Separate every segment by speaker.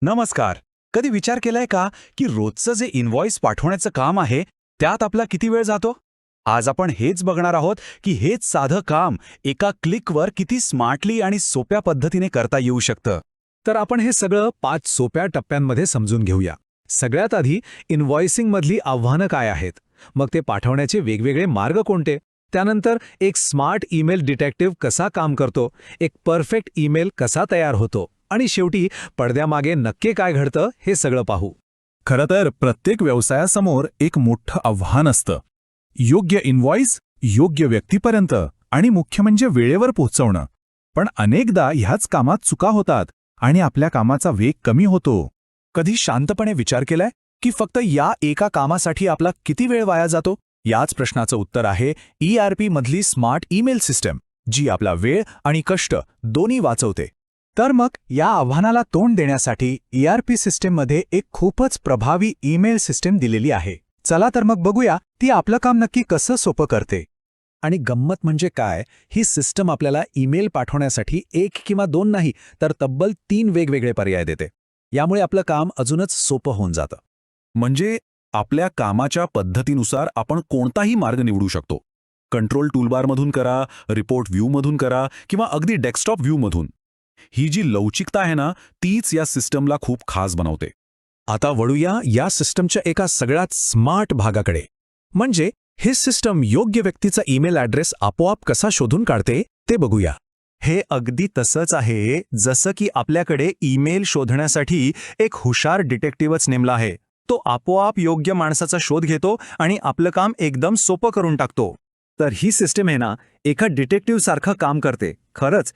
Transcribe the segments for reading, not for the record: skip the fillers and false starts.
Speaker 1: नमस्कार. कधी विचार केलाय का की रोजचं जे इनव्हॉइस पाठवण्याचं काम आहे त्यात आपला किती वेळ जातो? आज आपण हेच बघणार आहोत की हेच साधं काम एका क्लिकवर किती स्मार्टली आणि सोप्या पद्धतीने करता येऊ शकतं.
Speaker 2: तर आपण हे सगळं 5 सोप्या टप्प्यांमध्ये समजून घेऊया. सगळ्यात आधी इनव्हॉइसिंगमधली आव्हानं काय आहेत, मग ते पाठवण्याचे वेगवेगळे मार्ग कोणते, त्यानंतर एक स्मार्ट ईमेल डिटेक्टिव्ह कसा काम करतो, एक परफेक्ट ईमेल कसा तयार होतो आणि शेवटी पडद्यामागे नक्की काय घडतं हे सगळं पाहू.
Speaker 3: खरं तर प्रत्येक व्यवसायासमोर एक मोठं आव्हान असतं. योग्य इनव्हॉइस योग्य व्यक्तीपर्यंत आणि मुख्य म्हणजे वेळेवर पोहोचवणं. पण अनेकदा ह्याच कामात चुका होतात आणि आपल्या कामाचा वेग कमी होतो.
Speaker 1: कधी शांतपणे विचार केलाय की फक्त या एका कामासाठी आपला किती वेळ वाया जातो? याच प्रश्नाचं उत्तर आहे ERP मधली स्मार्ट ईमेल सिस्टम, जी आपला वेळ आणि कष्ट दोन्ही वाचवते. तर मग या आव्हानाला तोंड देण्यासाठी ERP सिस्टममध्ये एक खूपच प्रभावी ईमेल सिस्टम दिलेली आहे. चला तर मग बघूया ती आपलं काम नक्की कसं सोपं करते.
Speaker 2: आणि गंमत म्हणजे काय, ही सिस्टम आपल्याला ईमेल पाठवण्यासाठी 1 किंवा 2 नाही तर तब्बल 3 वेगवेगळे पर्याय देते. यामुळे आपलं काम अजूनच सोपं होऊन जातं.
Speaker 3: म्हणजे आपल्या कामाच्या पद्धतीनुसार आपण कोणताही मार्ग निवडू शकतो. कंट्रोल टूलबारमधून करा, रिपोर्ट व्ह्यूमधून करा किंवा अगदी डेस्कटॉप व्ह्यूमधून. ही जी लवचिकता आहे ना, तीच या सिस्टमला खूप खास बनवते.
Speaker 2: आता वळूया या सिस्टमच्या एका सगळ्यात स्मार्ट भागाकडे, म्हणजे हे सिस्टम योग्य व्यक्तीचा ईमेल ॲड्रेस आपोआप कसा शोधून काढते ते बघूया.
Speaker 1: हे अगदी तसंच आहे जसं की आपल्याकडे ईमेल शोधण्यासाठी एक हुशार डिटेक्टिव्हच नेमला आहे. तो आपोआप योग्य माणसाचा शोध घेतो आणि आपलं काम एकदम सोपं करून टाकतो. तर ही सिस्टम आहे ना, एका डिटेक्टिव्ह सारखं काम करते. खरंच,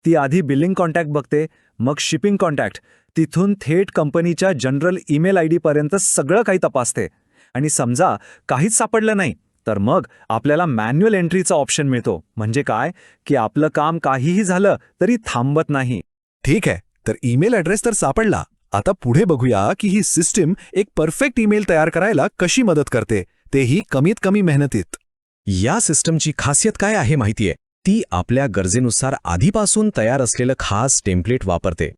Speaker 1: ती आधी बिलिंग कॉन्टॅक्ट बघते, मग शिपिंग कॉन्टॅक्ट, तिथून थेट कंपनीच्या जनरल ईमेल ID पर्यंत सगळं काही तपासते. आणि समजा काहीच सापडलं नाही तर मग आपल्याला मॅन्युअल एंट्रीचा ऑप्शन मिळतो. म्हणजे काय की आपलं काम काहीही झालं तरी थांबत नाही.
Speaker 2: ठीक आहे, तर ईमेल ॲड्रेस तर सापडला. आता पुढे बघूया की ही सिस्टम एक परफेक्ट ईमेल तयार करायला कशी मदत करते, तेही कमीत कमी मेहनतीत. या सिस्टमची खासियत काय आहे माहितीये? ती आपल्या गरजेनुसार आधीपासून तयार असलेलं खास टेम्पलेट वापरते.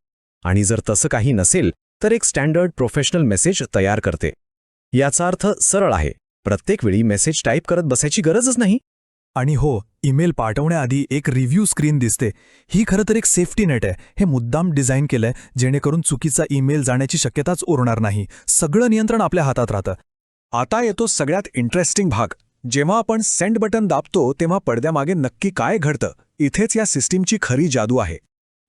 Speaker 2: आणि जर तसं काही नसेल तर एक स्टँडर्ड प्रोफेशनल मेसेज तयार करते. याचा अर्थ सरळ आहे, प्रत्येक वेळी मेसेज टाईप करत बसायची गरजच नाही. आणि हो, ईमेल पाठवण्याआधी एक रिव्ह्यू स्क्रीन दिसते. ही खरं तर एक सेफ्टी नेट आहे. हे मुद्दाम डिझाईन केलंय जेणेकरून चुकीचा ईमेल जाण्याची शक्यताच उरणार नाही. सगळं नियंत्रण आपल्या हातात राहतं. आता येतो सगळ्यात इंटरेस्टिंग भाग. जेव्हा आपण सेंड बटन दाबतो तेव्हा पडद्यामागे नक्की काय घडतं, इथेच या सिस्टीमची खरी जादू आहे.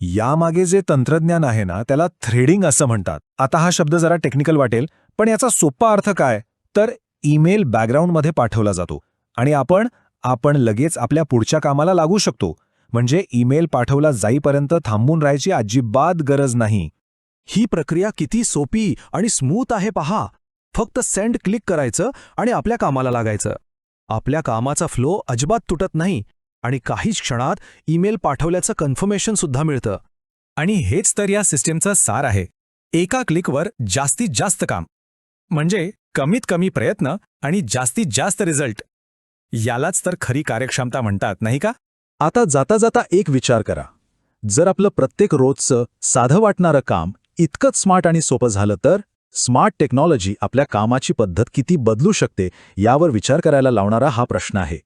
Speaker 3: यामागे जे तंत्रज्ञान आहे ना, त्याला थ्रेडिंग असं म्हणतात. आता हा शब्द जरा टेक्निकल वाटेल, पण याचा सोपा अर्थ काय, तर ईमेल बॅकग्राऊंडमध्ये पाठवला जातो आणि आपण लगेच आपल्या पुढच्या कामाला लागू शकतो. म्हणजे ईमेल पाठवला जाईपर्यंत थांबून राहायची अजिबात गरज नाही.
Speaker 2: ही प्रक्रिया किती सोपी आणि स्मूथ आहे पहा. फक्त सेंड क्लिक करायचं आणि आपल्या कामाला लागायचं. आपल्या कामाचा फ्लो अजिबात तुटत नाही आणि काहीच क्षणात ईमेल पाठवल्याचं कन्फर्मेशन सुद्धा मिळतं. आणि हेच तर या सिस्टीमचं सार आहे. एका क्लिकवर जास्तीत जास्त काम, म्हणजे कमीत कमी प्रयत्न आणि जास्तीत जास्त रिझल्ट. यालाच तर खरी कार्यक्षमता म्हणतात, नाही का? आता जाता जाता एक विचार करा. जर आपलं प्रत्येक रोजचं साधं वाटणारं काम इतकंच स्मार्ट आणि सोपं झालं तर स्मार्ट टेक्नॉलॉजी आपल्या कामाची पद्धत किती बदलू शकते यावर विचार करायला लावणारा हा प्रश्न आहे.